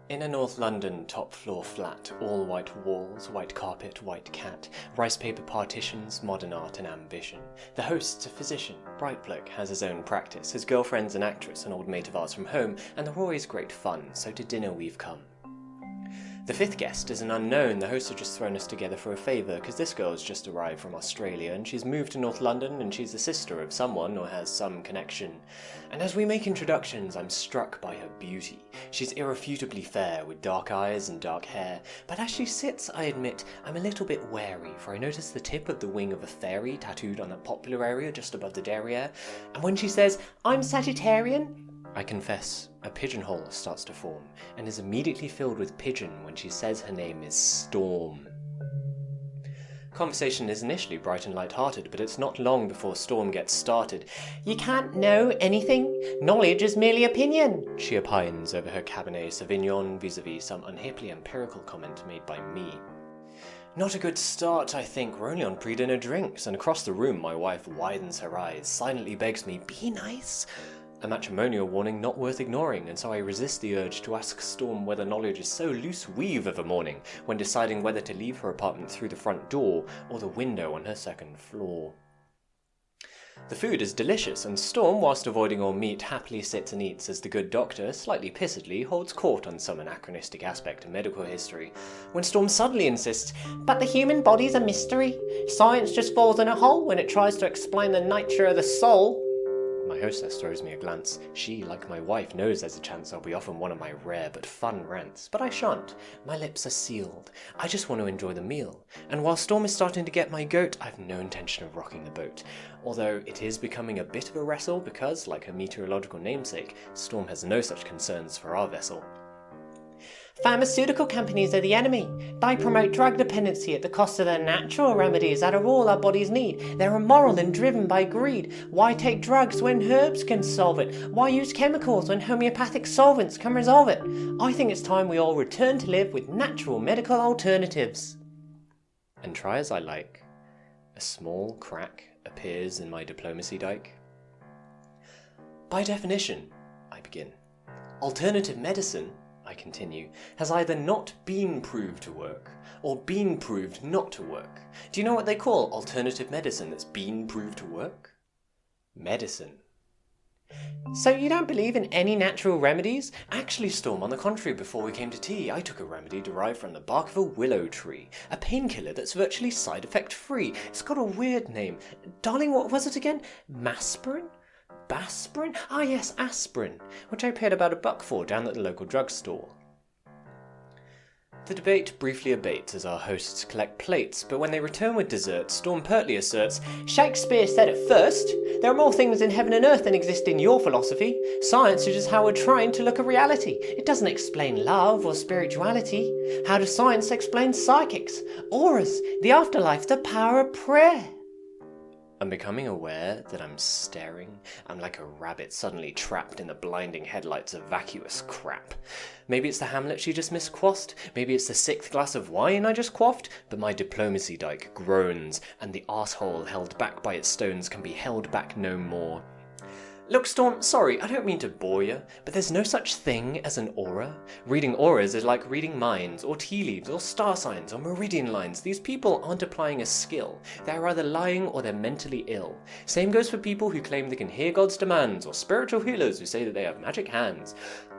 In a North London top-floor flat, all white walls, white carpet, white cat, rice paper partitions, modern art and ambition. The host's a physician, bright bloke, has his own practice, his girlfriend's an actress, an old mate of ours from home, and they're always great fun, so to dinner we've come. The fifth guest is an unknown. The hosts have just thrown us together for a favour, because this girl's just arrived from Australia, and she's moved to North London, and she's the sister of someone, or has some connection. And as we make introductions, I'm struck by her beauty. She's irrefutably fair, with dark eyes and dark hair, but as she sits, I admit, I'm a little bit wary, for I notice the tip of the wing of a fairy tattooed on that popular area just above the derriere, and when she says, "I'm Sagittarian," I confess, a pigeonhole starts to form, and is immediately filled with pigeon when she says her name is Storm. Conversation is initially bright and light-hearted, but it's not long before Storm gets started. "You can't know anything. Knowledge is merely opinion," she opines over her Cabernet Sauvignon vis-a-vis some unhippily empirical comment made by me. Not a good start, I think. We're only on pre-dinner drinks, and across the room my wife widens her eyes, silently begs me, "Be nice." A matrimonial warning not worth ignoring, and so I resist the urge to ask Storm whether knowledge is so loose weave of a morning when deciding whether to leave her apartment through the front door or the window on her second floor. The food is delicious, and Storm, whilst avoiding all meat, happily sits and eats as the good doctor, slightly pissedly, holds court on some anachronistic aspect of medical history, when Storm suddenly insists, "But the human body's a mystery. Science just falls in a hole when it tries to explain the nature of the soul." My hostess throws me a glance. She, like my wife, knows there's a chance I'll be off on one of my rare but fun rants, but I shan't. My lips are sealed. I just want to enjoy the meal, and while Storm is starting to get my goat, I've no intention of rocking the boat, although it is becoming a bit of a wrestle because, like her meteorological namesake, Storm has no such concerns for our vessel. "Pharmaceutical companies are the enemy. They promote drug dependency at the cost of the natural remedies that are all our bodies need. They're immoral and driven by greed. Why take drugs when herbs can solve it? Why use chemicals when homeopathic solvents can resolve it? I think it's time we all return to live with natural medical alternatives." And try as I like, a small crack appears in my diplomacy dike. "By definition," I begin, "alternative medicine," I continue, "has either not been proved to work, or been proved not to work. Do you know what they call alternative medicine that's been proved to work? Medicine." "So you don't believe in any natural remedies?" "Actually, Storm, on the contrary, before we came to tea, I took a remedy derived from the bark of a willow tree. A painkiller that's virtually side-effect free. It's got a weird name. Darling, what was it again? Maspirin? Baspirin? Ah yes, aspirin, which I paid about $1 for down at the local drugstore." The debate briefly abates as our hosts collect plates, but when they return with dessert, Storm pertly asserts, "Shakespeare said it first. There are more things in heaven and earth than exist in your philosophy. Science is just how we're trying to look at reality. It doesn't explain love or spirituality. How does science explain psychics, auras, the afterlife, the power of prayer?" I'm becoming aware that I'm staring. I'm like a rabbit suddenly trapped in the blinding headlights of vacuous crap. Maybe it's the Hamlet she just misquaffed, maybe it's the 6th glass of wine I just quaffed, but my diplomacy dike groans, and the arsehole held back by its stones can be held back no more. "Look, Storm, sorry, I don't mean to bore you, but there's no such thing as an aura. Reading auras is like reading minds, or tea leaves, or star signs, or meridian lines. These people aren't applying a skill. They're either lying or they're mentally ill. Same goes for people who claim they can hear God's demands, or spiritual healers who say that they have magic hands.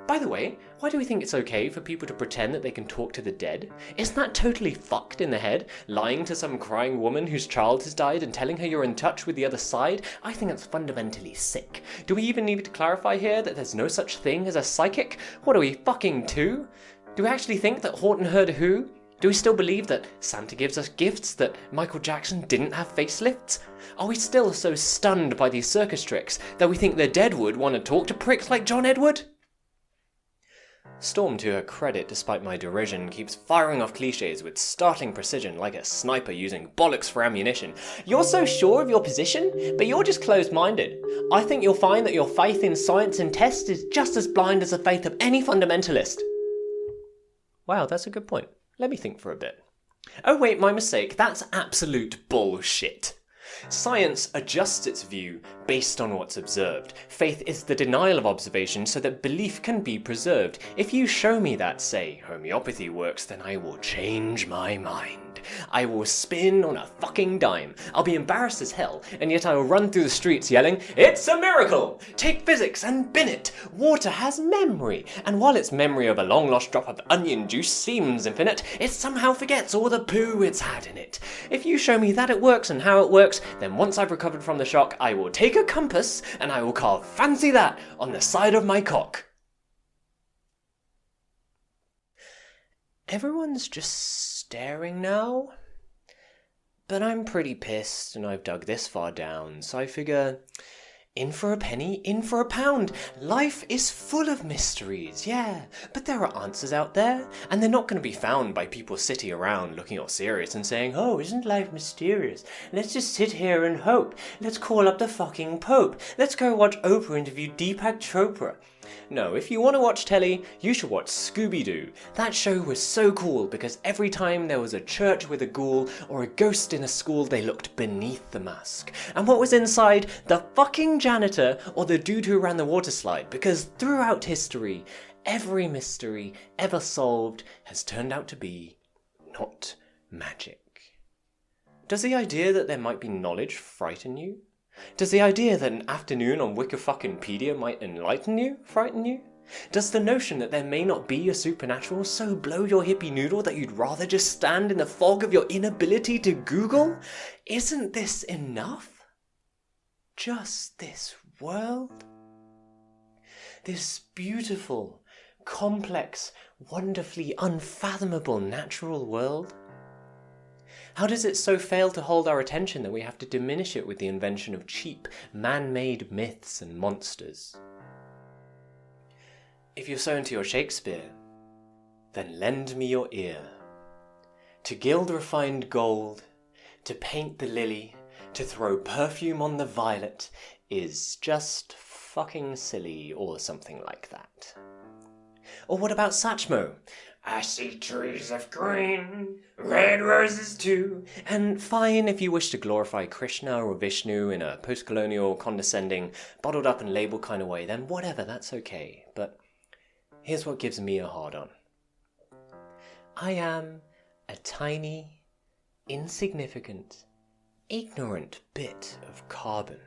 By the way, why do we think it's okay for people to pretend that they can talk to the dead? Isn't that totally fucked in the head? Lying to some crying woman whose child has died and telling her you're in touch with the other side? I think that's fundamentally sick. Do we even need to clarify here that there's no such thing as a psychic? What are we, fucking two? Do we actually think that Horton heard who? Do we still believe that Santa gives us gifts, that Michael Jackson didn't have facelifts? Are we still so stunned by these circus tricks that we think the dead would want to talk to pricks like John Edward? Storm, to her credit, despite my derision, keeps firing off cliches with startling precision like a sniper using bollocks for ammunition. "You're so sure of your position, but you're just closed-minded. I think you'll find that your faith in science and tests is just as blind as the faith of any fundamentalist." Wow, that's a good point. Let me think for a bit. Oh wait, my mistake. That's absolute bullshit. Science adjusts its view based on what's observed. Faith is the denial of observation so that belief can be preserved. If you show me that, say, homeopathy works, then I will change my mind. I will spin on a fucking dime. I'll be embarrassed as hell, and yet I will run through the streets yelling, "It's a miracle! Take physics and bin it! Water has memory, and while its memory of a long-lost drop of onion juice seems infinite, it somehow forgets all the poo it's had in it." If you show me that it works and how it works, then once I've recovered from the shock, I will take a compass and I will carve "fancy that" on the side of my cock. Everyone's just staring now. But I'm pretty pissed and I've dug this far down, so I figure, in for a penny, in for a pound. Life is full of mysteries, yeah, but there are answers out there, and they're not going to be found by people sitting around looking all serious and saying, "Oh, isn't life mysterious? Let's just sit here and hope. Let's call up the fucking Pope. Let's go watch Oprah interview Deepak Chopra." No, if you want to watch telly, you should watch Scooby-Doo. That show was so cool because every time there was a church with a ghoul or a ghost in a school, they looked beneath the mask. And what was inside? The fucking janitor or the dude who ran the water slide, because throughout history, every mystery ever solved has turned out to be not magic. Does the idea that there might be knowledge frighten you? Does the idea that an afternoon on Wikifuckingpedia might enlighten you frighten you? Does the notion that there may not be a supernatural so blow your hippie noodle that you'd rather just stand in the fog of your inability to Google? Isn't this enough? Just this world? This beautiful, complex, wonderfully unfathomable natural world? How does it so fail to hold our attention that we have to diminish it with the invention of cheap, man-made myths and monsters? If you're so into your Shakespeare, then lend me your ear. To gild refined gold, to paint the lily, to throw perfume on the violet is just fucking silly, or something like that. Or what about Satchmo? "I see trees of green, red roses too." And fine if you wish to glorify Krishna or Vishnu in a post-colonial, condescending, bottled up and labeled kind of way, then whatever, that's okay. But here's what gives me a hard-on. I am a tiny, insignificant, ignorant bit of carbon.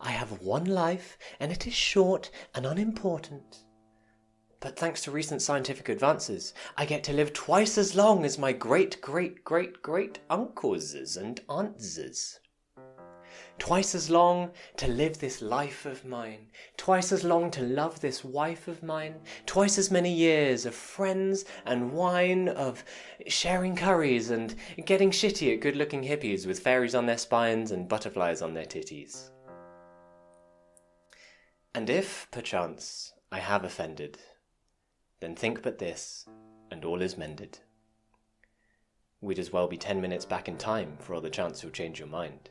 I have one life, and it is short and unimportant. But thanks to recent scientific advances, I get to live twice as long as my great-great-great-great-uncles and aunts. Twice as long to live this life of mine. Twice as long to love this wife of mine. Twice as many years of friends and wine, of sharing curries and getting shitty at good-looking hippies with fairies on their spines and butterflies on their titties. And if, perchance, I have offended, then think but this, and all is mended. We'd as well be 10 minutes back in time for all the chance you'll change your mind.